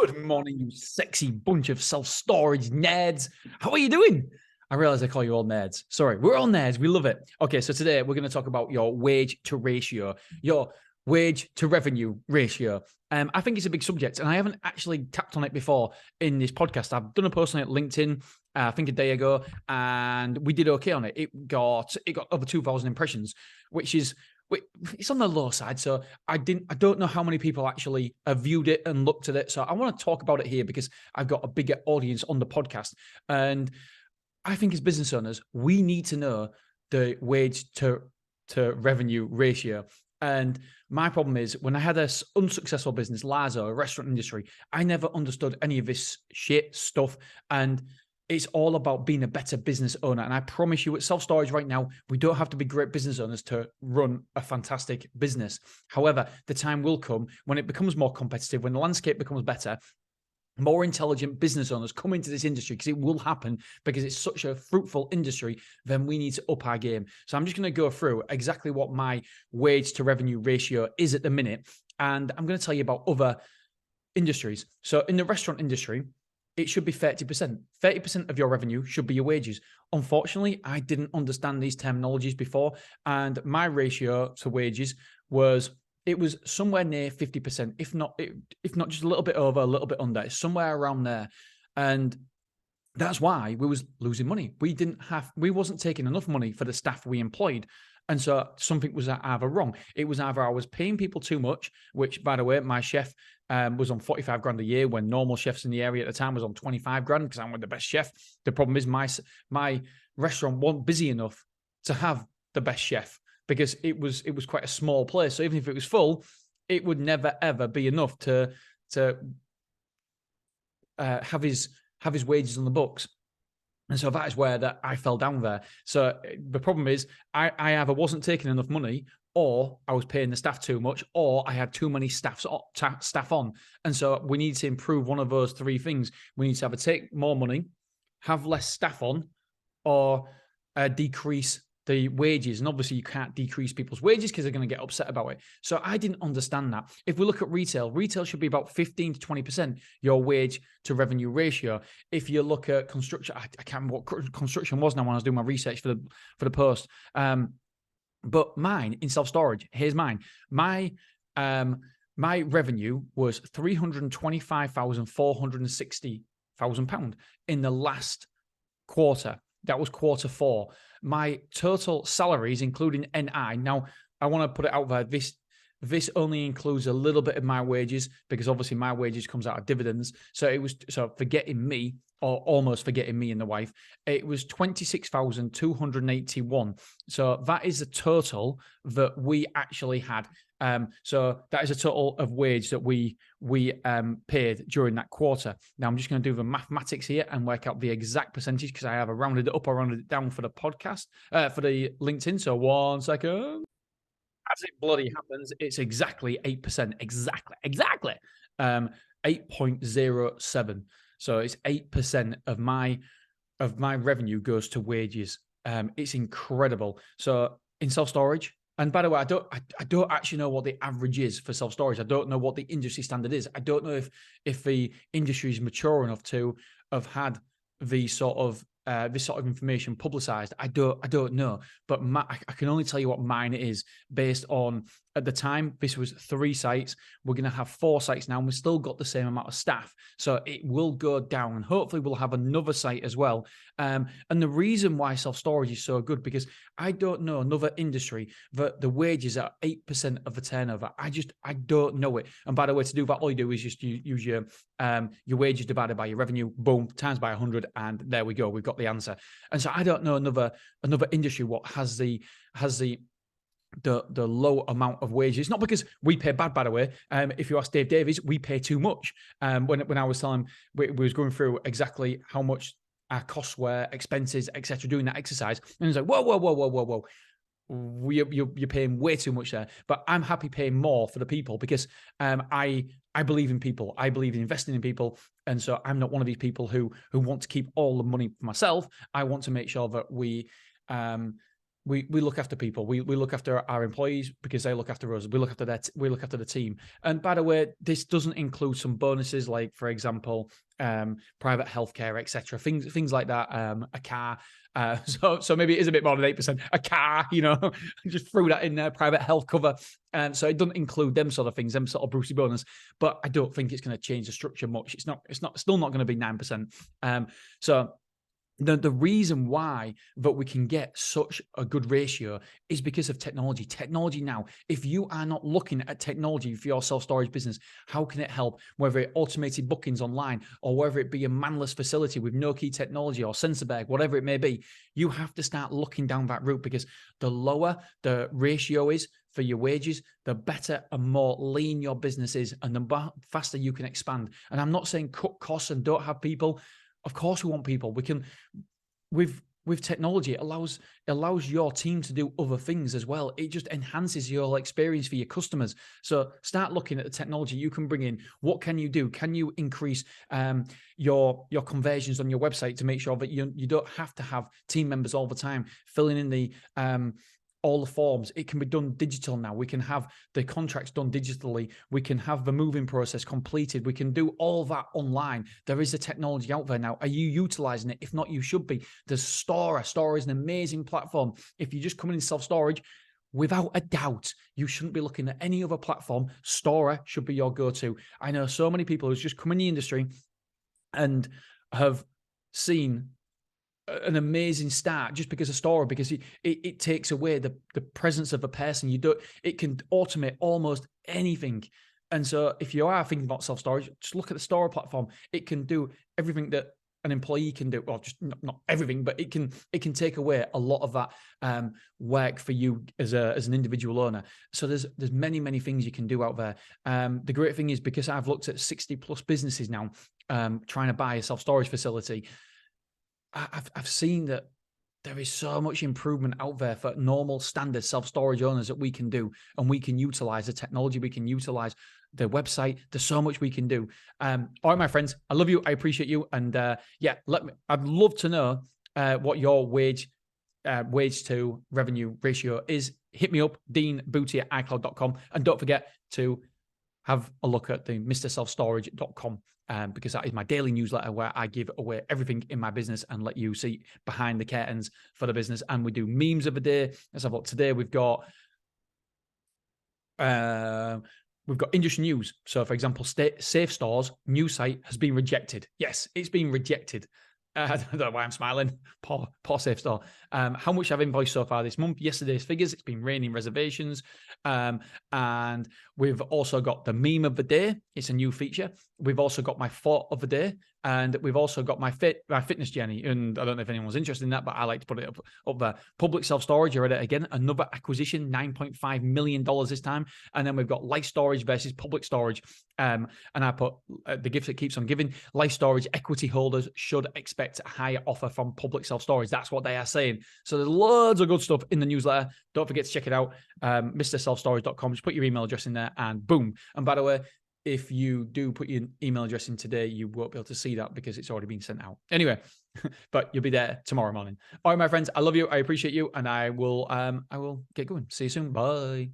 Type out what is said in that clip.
Good morning, you sexy bunch of self-storage nerds. How are you doing? I realize I call you all nerds. Sorry, we're all nerds. We love it. Okay, so today we're going to talk about your wage to ratio, your wage to revenue ratio. I think it's a big subject, and I haven't actually tapped on it before in this podcast. I've done a post on it LinkedIn, I think a day ago, and we did okay on it. It got over 2,000 impressions, which is it's on the low side. So I don't know how many people actually have viewed it and looked at it. So I want to talk about it here because I've got a bigger audience on the podcast. And I think as business owners, we need to know the wage to revenue ratio. And my problem is when I had an unsuccessful business, Lazo, a restaurant industry, I never understood any of this shit stuff. And it's all about being a better business owner. And I promise you, at self-storage right now, we don't have to be great business owners to run a fantastic business. However, the time will come when it becomes more competitive, when the landscape becomes better, more intelligent business owners come into this industry, because it will happen, because it's such a fruitful industry. Then we need to up our game. So I'm just going to go through exactly what my wage to revenue ratio is at the minute. And I'm going to tell you about other industries. So in the restaurant industry, it should be 30%. 30% of your revenue should be your wages. Unfortunately, I didn't understand these terminologies before. And my ratio to wages was somewhere near 50%, if not just a little bit over, a little bit under. It's somewhere around there. And that's why we was losing money. We wasn't taking enough money for the staff we employed. And so something was either wrong. It was either I was paying people too much, which, by the way, my chef was on 45 grand a year when normal chefs in the area at the time was on 25 grand because I'm the best chef. The problem is my restaurant wasn't busy enough to have the best chef because it was quite a small place. So even if it was full, it would never, ever be enough to have his wages on the books. And so that is where that I fell down there. So the problem is I either wasn't taking enough money, or I was paying the staff too much, or I had too many staff on. And so we need to improve one of those three things. We need to either take more money, have less staff on, or decrease the wages. And obviously you can't decrease people's wages because they're going to get upset about it. So I didn't understand that. If we look at retail should be about 15 to 20% your wage to revenue ratio. If you look at construction, I can't remember what construction was now when I was doing my research for the post. But mine in self-storage, here's mine. My revenue was £325,460,000 in the last quarter. That was quarter 4. My total salaries, including NI. Now, I want to put it out there. This only includes a little bit of my wages because obviously my wages comes out of dividends. So forgetting me, or almost forgetting me and the wife, it was 26,281. So that is the total that we actually had. So that is a total of wage that we paid during that quarter. Now I'm just going to do the mathematics here and work out the exact percentage because I have rounded it up or rounded it down for the podcast, for the LinkedIn. So 1 second. As it bloody happens, it's exactly 8%. Exactly. 8.07. So it's 8% of my revenue goes to wages. It's incredible. So in self-storage, and by the way, I don't actually know what the average is for self-storage. I don't know what the industry standard is. I don't know if the industry is mature enough to have had the sort of this sort of information publicized. I don't know, but I can only tell you what mine is based on, at the time, this was 3 sites. We're going to have 4 sites now, and we've still got the same amount of staff. So it will go down, and hopefully we'll have another site as well. And the reason why self-storage is so good, because I don't know another industry that the wages are 8% of the turnover. I don't know it. And by the way, to do that, all you do is just use your wages divided by your revenue, boom, times by 100, and there we go. We've got the answer. And so I don't know another industry what has the low amount of wages. It's not because we pay bad, by the way. If you ask Dave Davies, we pay too much. When I was telling him, we was going through exactly how much our costs were, expenses, etc., doing that exercise, and he's like, whoa. You're paying way too much there. But I'm happy paying more for the people because I believe in people. I believe in investing in people. And so I'm not one of these people who want to keep all the money for myself. I want to make sure that we we look after people. We look after our employees because they look after us. We look after we look after the team. And by the way, this doesn't include some bonuses, like for example, private healthcare, etc. Things like that. A car. So maybe it is a bit more than 8%. A car, just threw that in there. Private health cover. So it doesn't include them sort of things, them sort of Brucey bonus. But I don't think it's going to change the structure much. It's still not going to be 9%. So the reason why that we can get such a good ratio is because of technology. Technology now, if you are not looking at technology for your self-storage business, how can it help? Whether it automated bookings online or whether it be a manless facility with no key technology or SensorBag, whatever it may be, you have to start looking down that route, because the lower the ratio is for your wages, the better and more lean your business is, and the faster you can expand. And I'm not saying cut costs and don't have people. Of course we want people. We can, with technology, it allows your team to do other things as well. It just enhances your experience for your customers. So start looking at the technology you can bring in. What can you do? Can you increase your conversions on your website to make sure that you don't have to have team members all the time filling in the all the forms? It can be done digital now. We can have the contracts done digitally. We can have the moving process completed. We can do all that online. There is a technology out there now. Are you utilizing it? If not, you should be. There's Stora. Stora is an amazing platform. If you just come in self-storage, without a doubt, you shouldn't be looking at any other platform. Stora should be your go-to. I know so many people who's just come in the industry and have seen an amazing start just because of Stora, because it takes away the presence of a person. It can automate almost anything. And so if you are thinking about self-storage, just look at the Stora platform. It can do everything that an employee can do. Well, just not everything, but it can take away a lot of that work for you as an individual owner. So there's many things you can do out there. The great thing is, because I've looked at 60 plus businesses now trying to buy a self-storage facility, I've seen that there is so much improvement out there for normal standard self-storage owners that we can do, and we can utilize the technology. We can utilize the website. There's so much we can do. All right, my friends, I love you. I appreciate you. And yeah, I'd love to know what your wage to revenue ratio is. Hit me up, deanbooty@icloud.com. And don't forget to have a look at the mrselfstorage.com. Because that is my daily newsletter where I give away everything in my business and let you see behind the curtains for the business. And we do memes of the day. Let's have a look. Today we've got industry news. So for example, Safe Stores new site has been rejected. Yes, it's been rejected. I don't know why I'm smiling. Poor Safe Store. How much I've invoiced so far this month? Yesterday's figures. It's been raining reservations. And we've also got the meme of the day. It's a new feature. We've also got my thought of the day. And we've also got my fitness journey. And I don't know if anyone's interested in that, but I like to put it up there. Public self-storage, you're at it again. Another acquisition, $9.5 million this time. And then we've got Life Storage versus public storage. And I put the gift that keeps on giving. Life Storage equity holders should expect a higher offer from public self-storage. That's what they are saying. So there's loads of good stuff in the newsletter. Don't forget to check it out. mrselfstorage.com. Just put your email address in there and boom. And by the way, if you do put your email address in today, you won't be able to see that because it's already been sent out. Anyway, but you'll be there tomorrow morning. All right, my friends, I love you. I appreciate you. And I will get going. See you soon. Bye.